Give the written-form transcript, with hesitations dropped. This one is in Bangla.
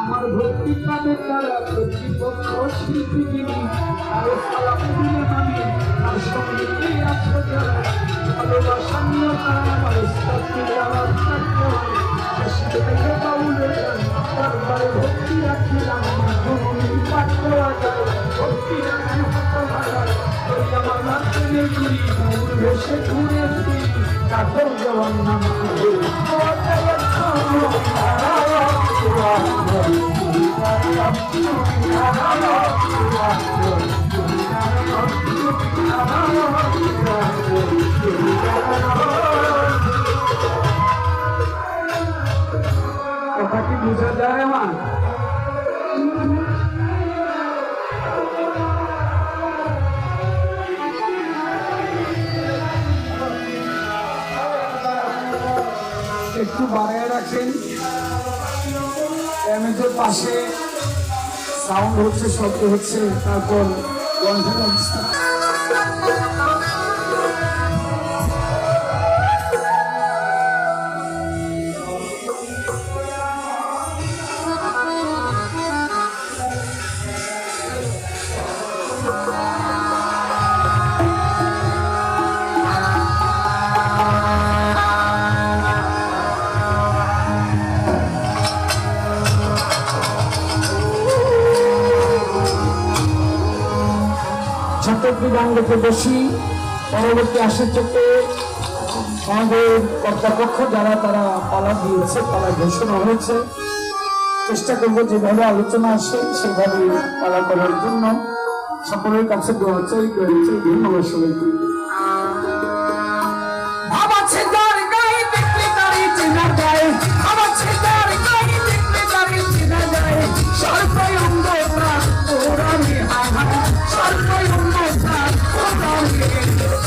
আমার ভক্তি কাদের দ্বারা কর্তৃপক্ষ শিল্পী যিনি আরো সালাম দিলে আমি আর সঙ্গীতে আছো যারা ভালোবাসা নিয়ে তারা আমার আমার থাকতে হয় দেখে বাউলে তারপরে ভক্তি রাখিলাম পাঠ করা যায় ভক্তি রাখি ওই আমার রাত্রে ঘুরি ভেসে ঘুরেছি কাতর জওয়ান নাম কথা কি বুঝা যায় আমার একটু বাড়ায় রাখেন এমএজের পাশে সাউন্ড হচ্ছে শব্দ হচ্ছে তারপর কণ্ঠের অবস্থা গাঙ্গতে বসি পরবর্তী আসে থেকে আমাদের কর্তৃপক্ষ যারা তারা পালা দিয়েছে পালা ঘোষণা হয়েছে চেষ্টা করবো যেভাবে আলোচনা আসে সেভাবে পালা করার জন্য সকলের কাছে দোয়া চাই ধন্যবাদ সবাইকে Hey!